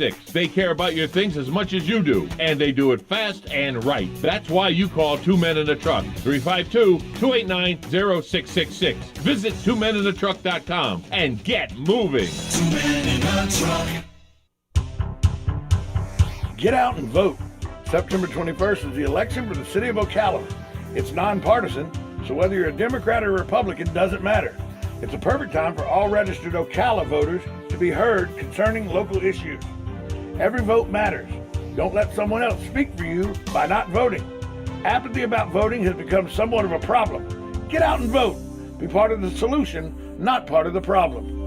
666. They care about your things as much as you do, and they do it fast and right. That's why you call Two Men in a Truck, 352-289-0666. Visit twomeninthetruck.com and get moving. 2 Men in a Truck. Get out and vote. September 21st is the election for the city of Ocala. It's nonpartisan, so whether you're a Democrat or Republican doesn't matter. It's a perfect time for all registered Ocala voters to be heard concerning local issues. Every vote matters. Don't let someone else speak for you by not voting. Apathy about voting has become somewhat of a problem. Get out and vote. Be part of the solution, not part of the problem.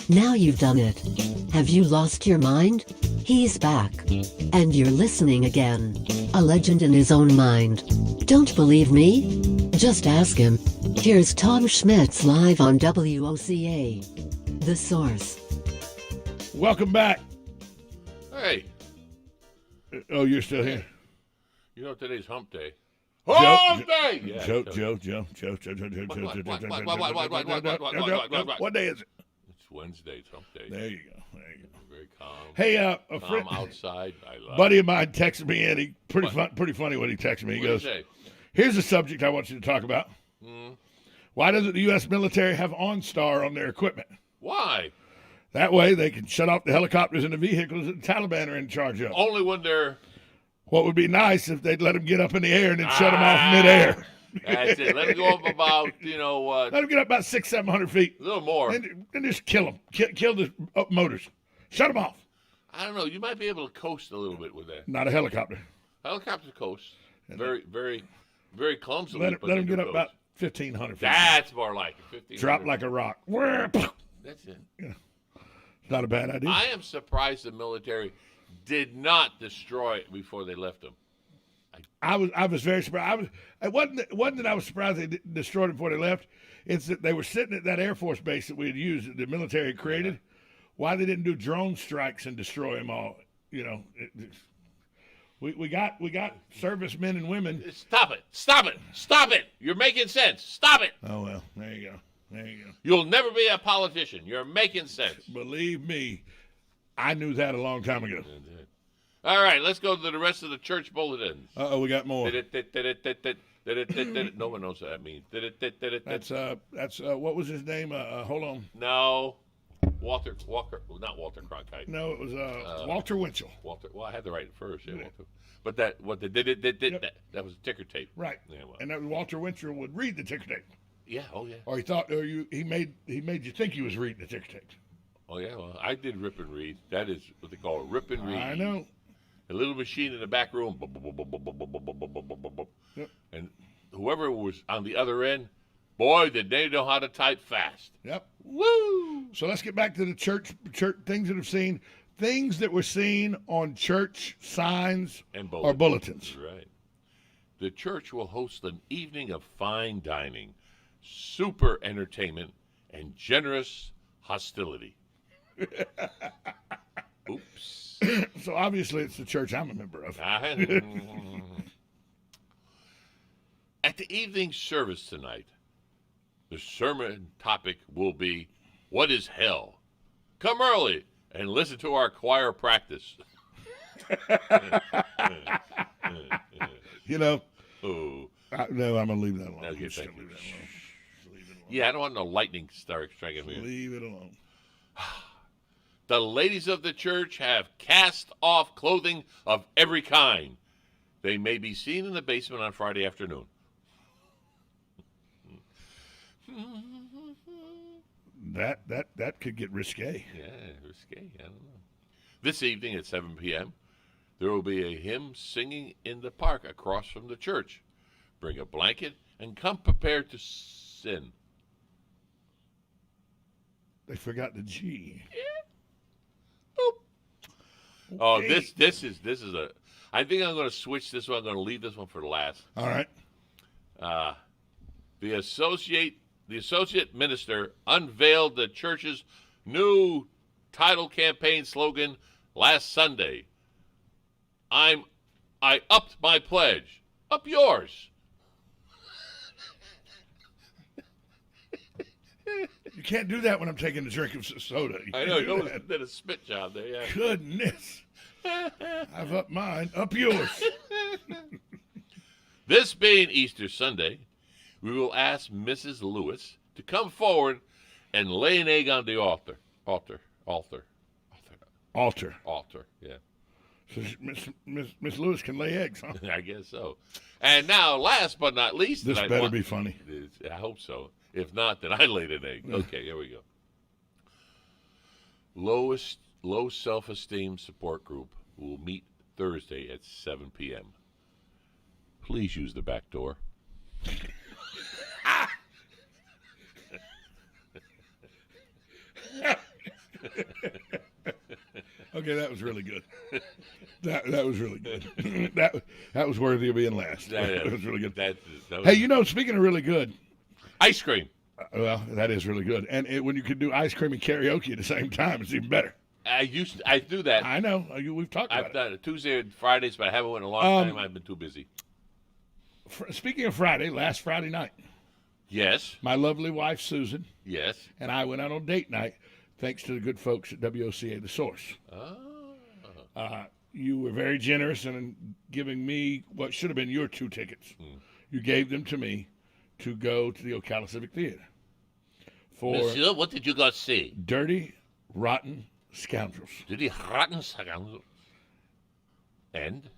Now you've done it. Have you lost your mind? He's back. And you're listening again. A legend in his own mind. Don't believe me? Just ask him. Here's Tom Schmitz live on WOCA. The Source. Welcome back. Hey. Oh, you're still here? You know today's hump day. Hump day! Yeah, Joe. What day is it? It's Wednesday, it's hump day. There you go. Very calm. Hey, a calm outside. I love buddy of mine texted me, and he pretty funny when he texted me. He goes, "Here's a subject I want you to talk about. Why doesn't the U.S. military have OnStar on their equipment? Why? That way they can shut off the helicopters and the vehicles that the Taliban are in charge of. Only when they're... What would be nice if they'd let them get up in the air and then shut them off midair. That's it. Let them go up about, let them get up about 600-700 feet. A little more. And just kill them. Kill the motors. Shut them off. I don't know. You might be able to coast a little bit with that. Not a helicopter. Helicopter coast. Very, very, very clumsily. Let them get up about 1,500 feet. That's more like it. Drop like a rock. That's it. Yeah. It's not a bad idea. I am surprised the military did not destroy it before they left them. I was very surprised. It wasn't that I was surprised they destroyed it before they left. It's that they were sitting at that Air Force base that we had used, that the military created. Yeah. Why they didn't do drone strikes and destroy them all? We got servicemen and women. Stop it! You're making sense. Stop it. Oh well, there you go. You'll never be a politician. You're making sense. Believe me, I knew that a long time ago. All right, let's go to the rest of the church bulletins. We got more. No one knows what that means. That's what was his name? Hold on. No, Walker, not Walter Cronkite. No, it was Walter Winchell. Walter. Well, I had to write it first. Yeah, Walter. But that that was ticker tape. Right. Yeah, well. And that was Walter Winchell would read the ticker tape. Yeah. Oh yeah. Or he made you think he was reading the ticker tape. Oh yeah. Well, I did rip and read. That is what they call a rip and read. I know. A little machine in the back room. Yep. And whoever was on the other end, boy, did they know how to type fast. Yep. Woo! So let's get back to the church things that were seen on church signs or bulletins. Right. The church will host an evening of fine dining, super entertainment, and generous hostility. Oops. So obviously it's the church I'm a member of. At the evening service tonight, the sermon topic will be, "What is hell?" Come early and listen to our choir practice. No, I'm going to leave that alone. Okay, thank you. Yeah, I don't want no lightning striking me. Leave it alone. The ladies of the church have cast off clothing of every kind. They may be seen in the basement on Friday afternoon. That could get risque. Yeah, risque. I don't know. This evening at 7 p.m., there will be a hymn singing in the park across from the church. Bring a blanket and come prepared to sin. They forgot the G. Yeah. Boop. Oh, this is a. I think I'm going to switch this one. I'm going to leave this one for last. All right. The associate minister unveiled the church's new title campaign slogan last Sunday. I upped my pledge. Up yours. You can't do that when I'm taking a drink of soda. You I can't know, do you almost that. did a spit job there, yeah. Goodness. I've upped mine. Up yours. This being Easter Sunday, we will ask Mrs. Lewis to come forward and lay an egg on the altar. Altar, yeah. So Miss Lewis can lay eggs, huh? I guess so. And now, last but not least, This that I better want- be funny. I hope so. If not, then I laid an egg. Okay, here we go. Low self-esteem support group will meet Thursday at 7 p.m. Please use the back door. Okay, that was really good. That was really good. that was worthy of being last. That was really good. That was Hey, you know, speaking of really good, ice cream. well, that is really good. And when you can do ice cream and karaoke at the same time, it's even better. I do that. I know. We've talked about I've done it Tuesday and Fridays, but I haven't went in a long time. I've been too busy. Speaking of Friday, last Friday night, Yes, my lovely wife, Susan, yes. and I went out on date night thanks to the good folks at WOCA The Source. You were very generous in giving me what should have been your 2 tickets. You gave them to me to go to the Ocala Civic Theater for Monsieur, what did you guys see? Dirty, Rotten Scoundrels. Did he rotten scoundrel? And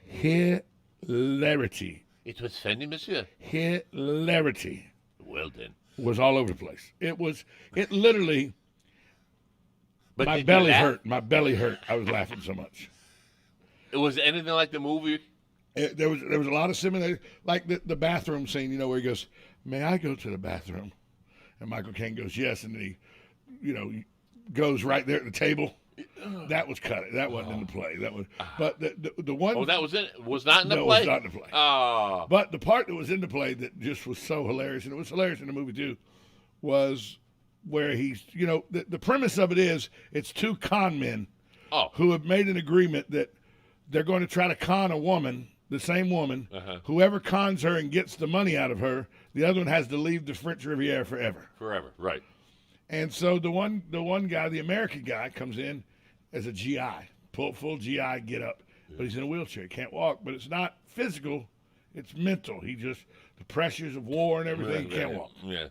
Hilarity. it was funny, monsieur. Hilarity Well then. was all over the place. It literally, But my did you belly laugh? hurt. My belly hurt. I was laughing so much. It was anything like the movie? There was a lot of similar, like the bathroom scene, where he goes, "May I go to the bathroom?" And Michael Caine goes, "Yes," and then he, goes right there at the table. That was cut. That wasn't in the play. That was, but the one. Oh, that was in it. Was not in the No, it play. was not in the play. Oh, But the part that was in the play that just was so hilarious, and it was hilarious in the movie too, was where he's, the premise of it is it's 2 con men who have made an agreement that they're going to try to con a woman, the same woman. Whoever cons her and gets the money out of her, the other one has to leave the French Riviera forever. forever, right? And so the one guy, the American guy, comes in as a GI, full GI get up, but he's in a wheelchair, he can't walk. But it's not physical, it's mental. The pressures of war and everything, he can't walk. Yeah.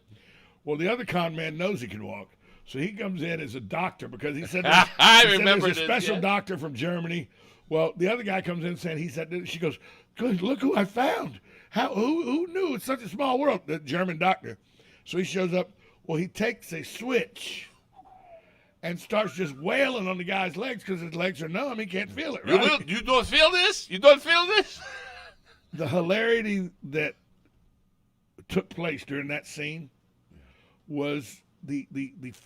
Well, the other con man knows he can walk, so he comes in as a doctor because he said I he said remember there's a this, special yeah. doctor from Germany. Well, the other guy comes in saying she goes, "Good, look who I found. Who knew? It's such a small world." The German doctor. So he shows up. Well, he takes a switch and starts just wailing on the guy's legs because his legs are numb. He can't feel it. Right? You don't feel this? You don't feel this? The hilarity that took place during that scene was the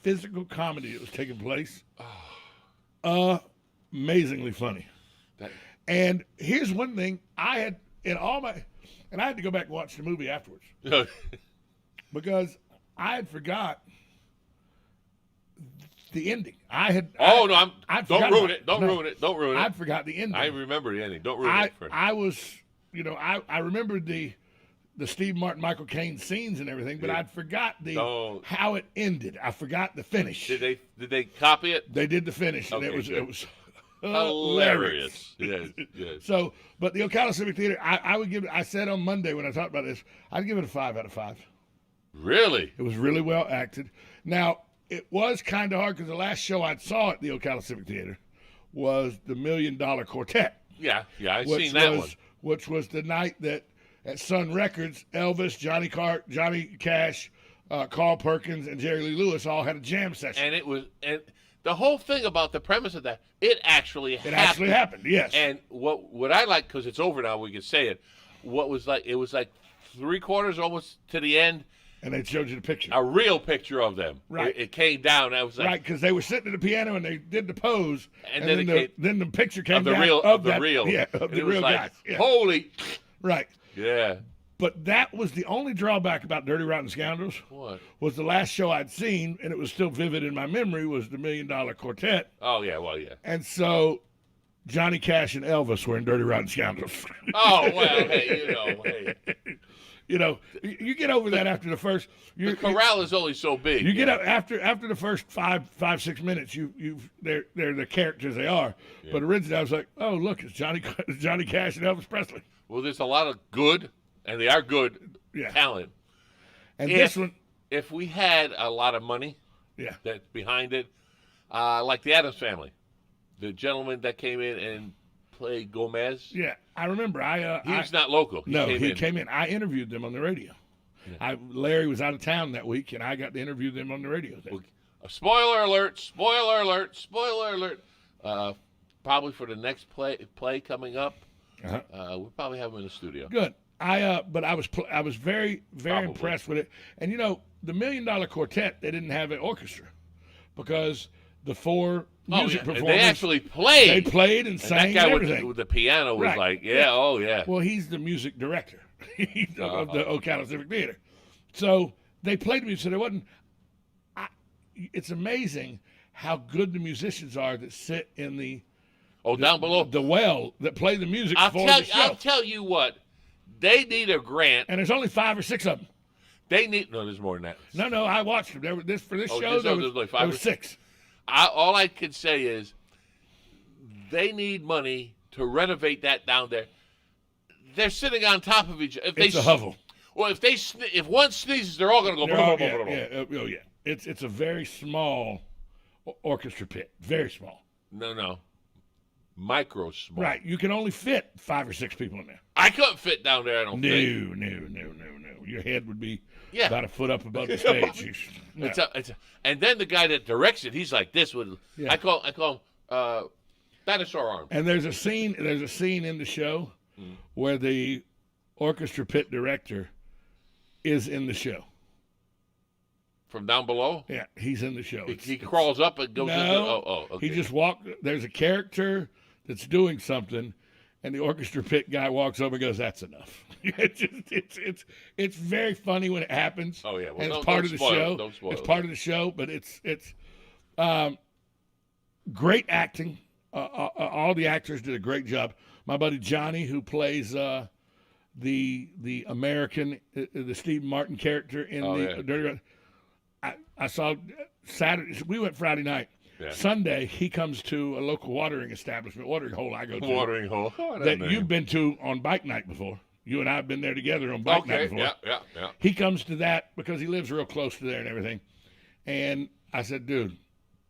physical comedy that was taking place. Amazingly funny. And here's one thing I had and I had to go back and watch the movie afterwards because I had forgot the ending. Don't forgot ruin about it. Don't ruin it. Don't ruin it. I'd forgot the ending. I remember the ending. Don't ruin it. I remembered the Steve Martin, Michael Caine scenes and everything, but I'd forgot how it ended. I forgot the finish. Did they copy it? They did the finish, and Okay, it was Hilarious. Yes. So, but the Ocala Civic Theater, I would give it. I said on Monday when I talked about this, I'd give it a 5 out of 5. Really? It was really well acted. Now, it was kind of hard because the last show I saw at the Ocala Civic Theater was the $1 Million Quartet. Yeah, I've seen that one. Which was the night that at Sun Records, Elvis, Johnny Cash, Carl Perkins, and Jerry Lee Lewis all had a jam session. And the whole thing about the premise of that, it actually happened, yes. And what I like, because it's over now, we can say it. It was like 3/4 almost to the end. And they showed you the picture. A real picture of them. Right. It came down. I was like, right, because they were sitting at the piano and they did the pose, and then the picture came of the down real of the that, real. yeah, of And the it was real like, guys. Yeah. Holy. Right. Yeah. But that was the only drawback about Dirty Rotten Scoundrels. What? Was the last show I'd seen, and it was still vivid in my memory, was the $1 Million Quartet. Oh, yeah, well, yeah. And so Johnny Cash and Elvis were in Dirty Rotten Scoundrels. Oh, well, hey, hey. You know, you get over that after the first. The corral is only so big. You get up after the first 5-6 minutes. They're the characters they are. Yeah. But originally I was like, oh look, it's Johnny Cash and Elvis Presley. Well, there's a lot of good, and they are good talent. And this one, if we had a lot of money, that's behind it, like the Addams Family, the gentleman that came in and played Gomez. Yeah, I remember. He was not local. He came in. I interviewed them on the radio. Yeah. Larry was out of town that week, and I got to interview them on the radio. Well, spoiler alert! Spoiler alert! Spoiler alert! Probably for the next play coming up, we'll probably have him in the studio. Good. But I was very, very impressed with it. And you know, the $1 Million Quartet, they didn't have an orchestra because the 4 music performers. They actually played. They played and sang and that guy everything. With the piano was like, Well, he's the music director of the Ocala Civic Theater. So they played music. So there wasn't. It's amazing how good the musicians are that sit in down below the well that play the music for the show. I'll tell you what. They need a grant. And there's only 5 or 6 of them. There's more than that. No, I watched them. There was 6. All I can say is they need money to renovate that down there. They're sitting on top of each other. It's a hovel. Well, if one sneezes, they're all going to go. Yeah. It's a very small orchestra pit. Very small. No. Micro small. Right. You can only fit 5 or 6 people in there. I couldn't fit down there, I don't think. No. Your head would be about a foot up above the stage. And then the guy that directs it, he's like this. I call him dinosaur arm. And there's a scene in the show where the orchestra pit director is in the show. From down below? Yeah, he's in the show. He crawls up and goes okay. He just walked. There's a character that's doing something, and the orchestra pit guy walks over and goes, "That's enough." It's very funny when it happens. Oh yeah, and it's part of the show. It's part of the show, but it's great acting. All the actors did a great job. My buddy Johnny, who plays the American, the Steve Martin character in Dirty Run. I saw Saturday. We went Friday night. Yeah. Sunday, he comes to a local watering hole I go to. Watering hole. That you've been to on bike night before. You and I have been there together on bike night before. Yeah. He comes to that because he lives real close to there and everything. And I said, dude,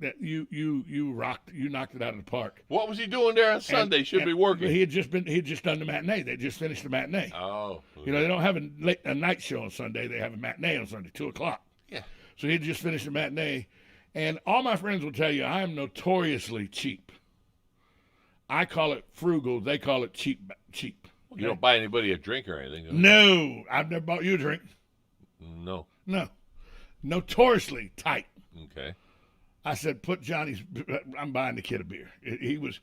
that you rocked. You knocked it out of the park. What was he doing there on Sunday? Should be working. He had just done the matinee. They just finished the matinee. Oh. You know, they don't have a night show on Sunday. They have a matinee on Sunday, 2:00. Yeah. So he had just finished the matinee. And all my friends will tell you I am notoriously cheap. I call it frugal. They call it cheap. Okay? You don't buy anybody a drink or anything? No. I've never bought you a drink. No. Notoriously tight. Okay. I said, I'm buying the kid a beer. He was,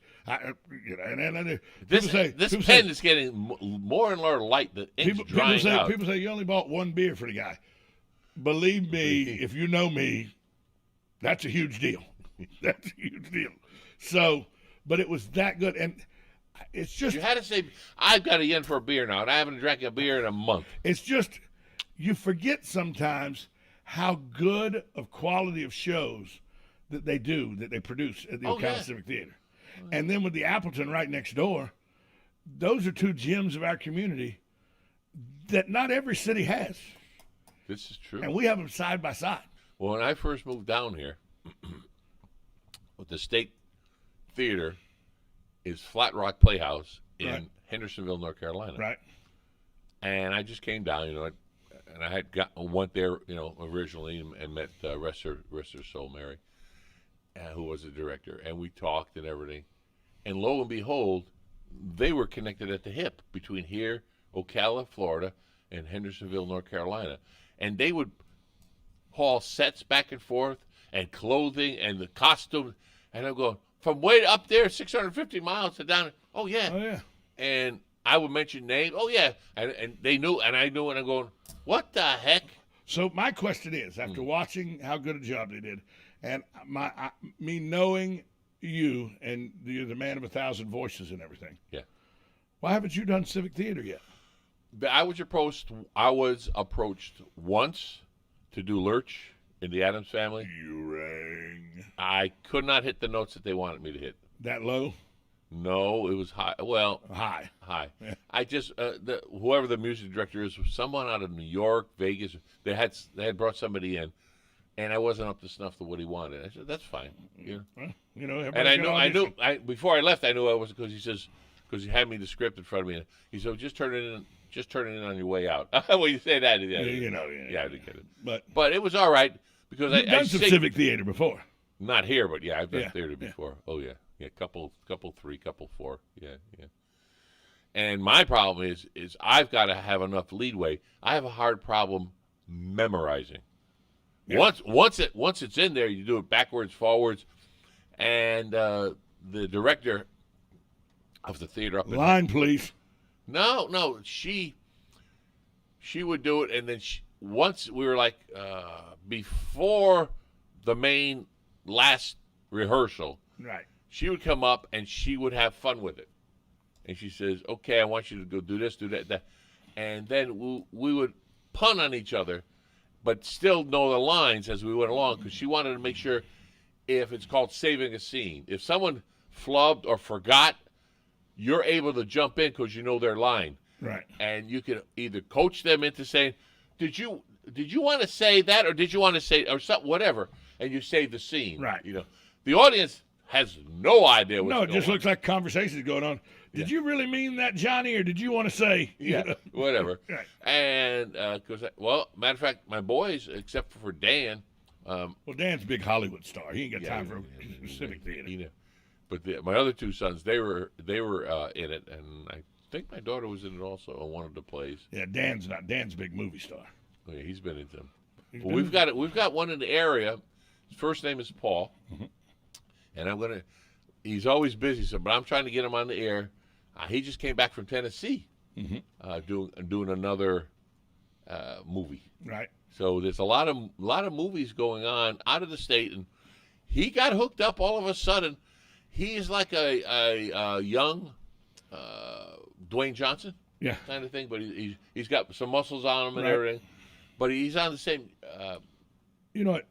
this pen is getting more and more light. The ink's drying out. People say you only bought 1 beer for the guy. Believe me, if you know me, that's a huge deal. That's a huge deal. So, but it was that good. And it's just. You had to say, I've got a yen for a beer now, and I haven't drank a beer in a month. It's just, you forget sometimes how good of quality of shows that they produce at the Ocala Civic Theater. And then with the Appleton right next door, those are 2 gems of our community that not every city has. This is true. And we have them side by side. Well, when I first moved down here, with the State Theater is Flat Rock Playhouse in Hendersonville, North Carolina. Right. And I just came down, and I went there, originally and met rest her soul, Mary, who was the director, and we talked and everything. And lo and behold, they were connected at the hip between here, Ocala, Florida, and Hendersonville, North Carolina. And they would haul sets back and forth and clothing and the costumes. And I'm going, from way up there, 650 miles to down. Oh, yeah. Oh, yeah. And I would mention names. Oh, yeah. And they knew, and I knew, and I'm going, what the heck? So my question is, after watching how good a job they did, and me knowing you, and you're the man of 1,000 voices and everything. Yeah. Why haven't you done Civic Theater yet? I was approached once to do Lurch in the Addams Family. You rang. I could not hit the notes that they wanted me to hit. That low? No, it was high. Well, High. Yeah. I just whoever the music director is, someone out of New York, Vegas. They had brought somebody in, and I wasn't up to snuff to what he wanted. I said that's fine. Well, And I knew before I left, I knew I was, because he had me the script in front of me. And he said, just turn it in on your way out. Well, you say that, yeah. I didn't get it. But it was all right because You've done some civic theater before. Not here, but yeah, I've done theater Yeah. before. Oh yeah, couple 3, couple 4, yeah. And my problem is I've got to have enough leadway. I have a hard problem memorizing. Yeah. Once it's in there, you do it backwards, forwards, and the director of the theater up in Line, please. No, she would do it, and then once we were like before the main last rehearsal, Right. she would come up and she would have fun with it, and she says, "Okay, I want you to go do this, do that," and then we would pun on each other, but still know the lines as we went along, because she wanted to make sure, if it's called saving a scene, if someone flubbed or forgot, you're able to jump in because you know their line. Right. And you can either coach them into saying, did you want to say that, or did you want to say, or something, whatever, and you save the scene. Right. The audience has no idea what's No, going it just on. looks like conversations going on. Did you really mean that, Johnny, or did you want to say? Yeah, whatever. Right. And matter of fact, my boys, except for Dan. Well, Dan's a big Hollywood star. He ain't got time for civic theater. But my other two sons, they were in it, and I think my daughter was in it also on one of the plays. Yeah, Dan's not. Dan's a big movie star. Oh, yeah, he's been in them. Well, we've got one in the area. His first name is Paul, and he's always busy. So, but I'm trying to get him on the air. He just came back from Tennessee, doing another movie. Right. So there's a lot of movies going on out of the state, and he got hooked up all of a sudden. He's like a young Dwayne Johnson, kind of thing, but he's got some muscles on him and everything. But he's on the same. You know what?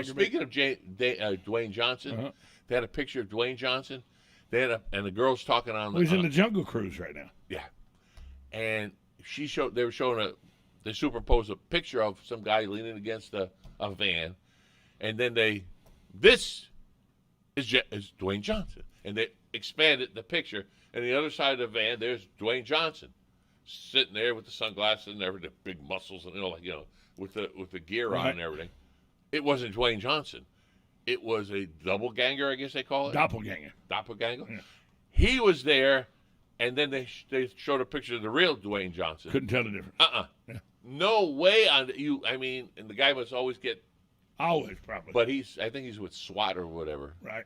Speaking of Dwayne Johnson, they had a picture of Dwayne Johnson. And the girl's talking on. He's in the Jungle Cruise right now. Yeah, and they superimposed a picture of some guy leaning against a van, and then this is Dwayne Johnson, and they expanded the picture, and the other side of the van, there's Dwayne Johnson sitting there with the sunglasses and everything, the big muscles, and with the gear on and everything. It wasn't Dwayne Johnson. It was a double ganger, I guess they call it. Doppelganger. Yeah. He was there, and then they showed a picture of the real Dwayne Johnson. Couldn't tell the difference. Yeah. No way on you. I mean, and the guy must always get. Always, probably. But I think he's with SWAT or whatever. Right.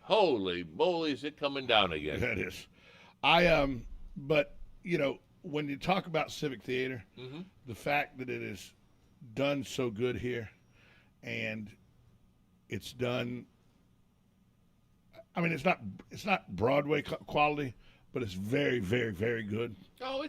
Holy moly, is it coming down again? That is. But when you talk about civic theater, the fact that it is done so good here, and it's done. I mean, it's not Broadway quality, but it's very, very, very good. Oh,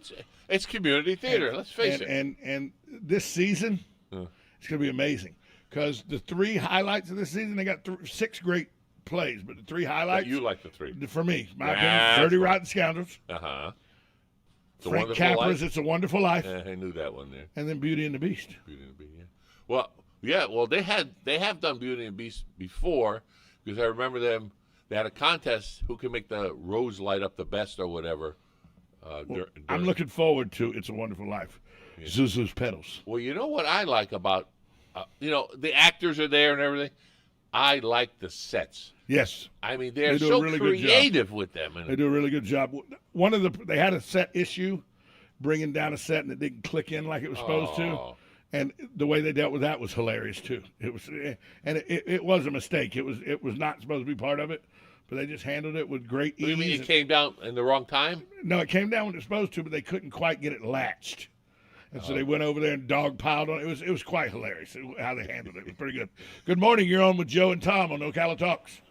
it's community theater. Let's face it. And this season, it's going to be amazing, because the 3 highlights of this season, they got 6 great plays, but the 3 highlights. But you like the 3 for me. My opinion: Dirty Rotten Scoundrels. Frank Capra's "It's a Wonderful Life." I knew that one there. And then Beauty and the Beast. Beauty and the Beast. Yeah. Well, they have done Beauty and the Beast before, because I remember them. They had a contest who can make the rose light up the best or whatever. I'm looking forward to "It's a Wonderful Life." Yeah. Zuzu's Petals. Well, you know what I like about, the actors are there and everything. I like the sets. Yes. I mean, they're so really creative with them. They do a really good job. They had a set issue, bringing down a set, and it didn't click in like it was supposed to. And the way they dealt with that was hilarious too. It was, and it was a mistake. It was not supposed to be part of it, but they just handled it with great ease. You mean it came down in the wrong time? No, it came down when it was supposed to, but they couldn't quite get it latched. And so they went over there and dogpiled on it. It was quite hilarious how they handled it. It was pretty good. Good morning. You're on with Joe and Tom on Ocala Talks.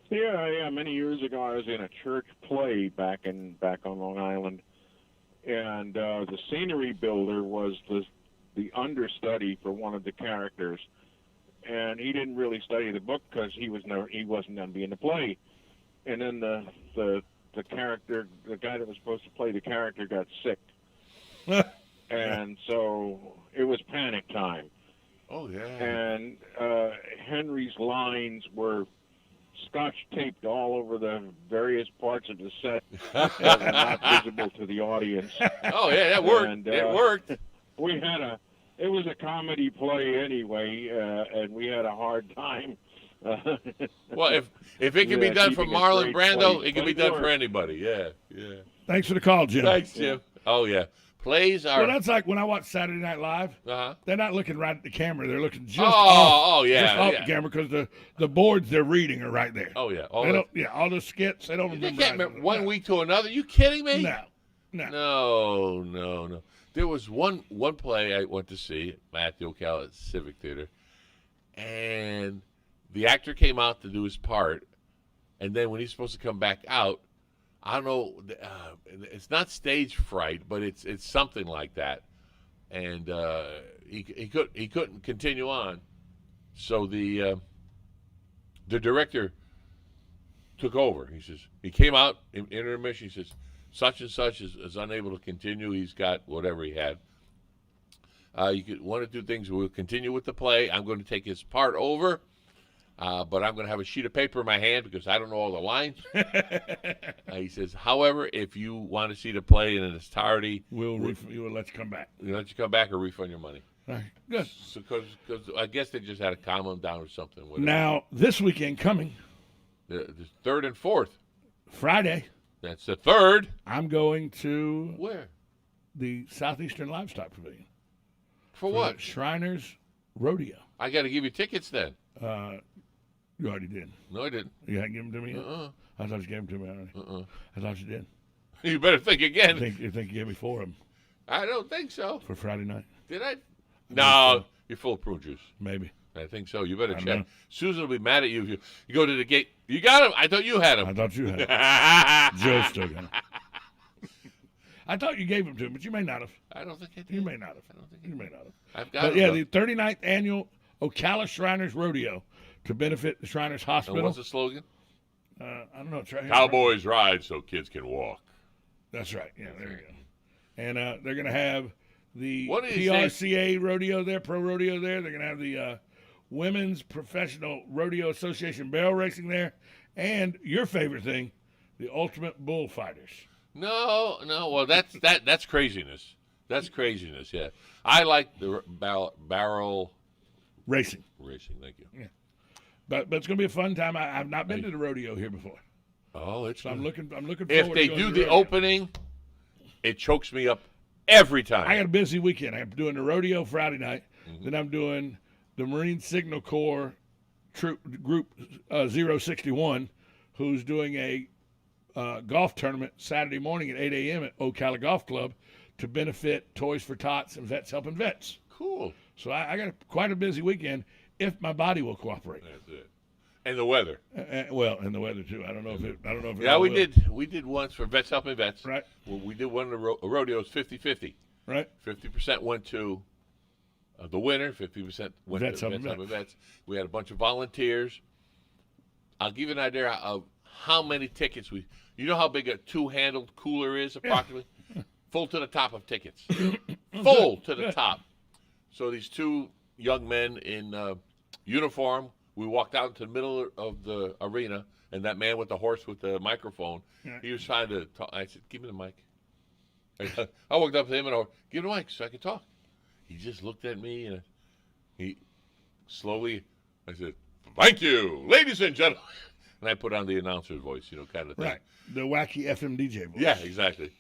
Yeah. Many years ago, I was in a church play back on Long Island, and the scenery builder was the understudy for one of the characters, and he didn't really study the book because he wasn't going to be in the play. And then the character, the guy that was supposed to play the character, got sick, and so it was panic time. Oh yeah. And Henry's lines were scotch taped all over the various parts of the set that were not visible to the audience. Oh yeah, that worked. And, it worked. It was a comedy play anyway, and we had a hard time. Well, if it can be done for keeping a Marlon straight Brando, face, it can but be it done for worked. anybody. Yeah. Thanks for the call, Jim. Thanks, Jim. Oh yeah, plays are. Well, that's like when I watch Saturday Night Live. Uh-huh. They're not looking right at the camera. They're looking just Oh, off, yeah, just off yeah. the camera because the boards they're reading are right there. Oh yeah. All those skits they don't You remember. can't remember one week to another. You kidding me? No. No. There was one play I went to see at the Ocala Civic Theater, and the actor came out to do his part, and then when he's supposed to come back out, I don't know. It's not stage fright, but it's something like that, and he couldn't continue on, so the director took over. He came out in intermission. He says, such and such is unable to continue. He's got whatever he had. You could one or two things. We'll continue with the play. I'm going to take his part over, but I'm going to have a sheet of paper in my hand because I don't know all the lines. He says, however, if you want to see the play in its entirety, We'll let you come back. we'll let you come back or refund your money. All right, good. Because I guess they just had to calm him down or something. Whatever. Now this weekend coming The third and fourth. Friday, That's the third. I'm going to Where? the Southeastern Livestock Pavilion For what? the Shriners Rodeo. I got to give you tickets then. You already did. No, I didn't. You hadn't given them to me yet? Uh-uh. I thought you gave them to me already. I thought you did. You better think again. You think you gave me 4 of them I don't think so. for Friday night? Did I? No, you're full of prune juice. Maybe. I think so. You better I check. know. Susan will be mad at you if you go to the gate. You got him. I thought you had I him. thought you had them. Joe still got them. I thought you gave them to him, but you may not have. I don't think I did. You may not have. I don't think You may not have. I've got But him. yeah, though. the 39th annual Ocala Shriners Rodeo to benefit the Shriners And Hospital. what's the slogan? I don't know. It's right here. Cowboys ride so kids can walk. That's right. Yeah, there you go. And they're going to have the What did he say? PRCA rodeo there, pro rodeo there. They're going to have the Women's Professional Rodeo Association barrel racing there, and your favorite thing, the Ultimate Bullfighters. No. Well, that's craziness. That's craziness. Yeah, I like the barrel Racing. racing. Thank you. But it's going to be a fun time. I've not been to the rodeo here before, Oh, it's. so I'm looking forward If to they going do to the rodeo. opening, it chokes me up every time. I got a busy weekend. I'm doing the rodeo Friday night. Mm-hmm. Then I'm doing the Marine Signal Corps troop group 061, who's doing a golf tournament Saturday morning at 8 a.m. at Ocala Golf Club to benefit Toys for Tots and Vets Helping Vets. Cool. So I got quite a busy weekend if my body will cooperate. That's it. And the weather. Well, and the weather too. I don't know if it. Yeah, all we will. did. We did once for Vets Helping Vets. Right. Well, we did one of the rodeos 50-50. Right. 50% went to the winner. 50% went Vets to Helping Vets Helping Vets. We had a bunch of volunteers. I'll give you an idea of how many tickets we. You know how big a two-handled cooler is, approximately. Full to the top of tickets. Full to the top. So these two young men in uniform. We walked out into the middle of the arena, and that man with the horse with the microphone, he was trying to talk. I said, give me the mic. I walked up to him and I said, give me the mic so I could talk. He just looked at me, and he slowly, I said, thank you, ladies and gentlemen. And I put on the announcer's voice, kind of thing. Right. The wacky FM DJ voice. Yeah, exactly.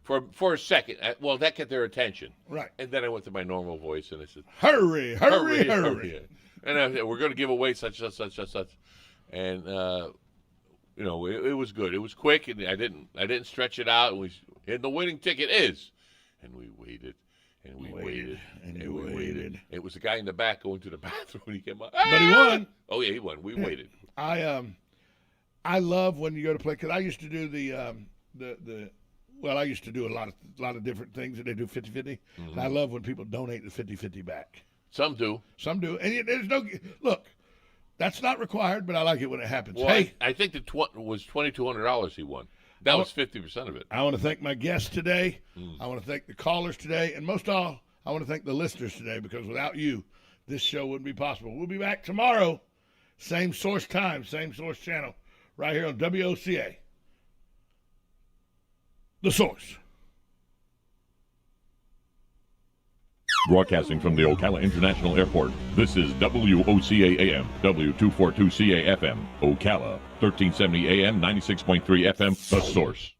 For a second. Well, that got their attention. Right. And then I went to my normal voice, and I said, Hurry, hurry, hurry. And I said, we're going to give away such. And, it was good. It was quick, and I didn't stretch it out. And the winning ticket is. And we waited, and we waited, and and we we waited. waited. It was the guy in the back going to the bathroom when he came out. But he won. Oh, yeah, he won. We waited. I I love when you go to play, because I used to do I used to do a lot of different things, and they do 50-50. And I love when people donate the 50-50 back. Some do. Some do. And there's no, look, that's not required, but I like it when it happens. Well, Hey, I think it was $2,200 he won. That was 50% of it. I want to thank my guests today. I want to thank the callers today. And most of all, I want to thank the listeners today, because without you, this show wouldn't be possible. We'll be back tomorrow, same source time, same source channel, right here on WOCA. The Source. Broadcasting from the Ocala International Airport, this is WOCA AM, W242CA FM, Ocala, 1370 AM, 96.3 FM, The Source.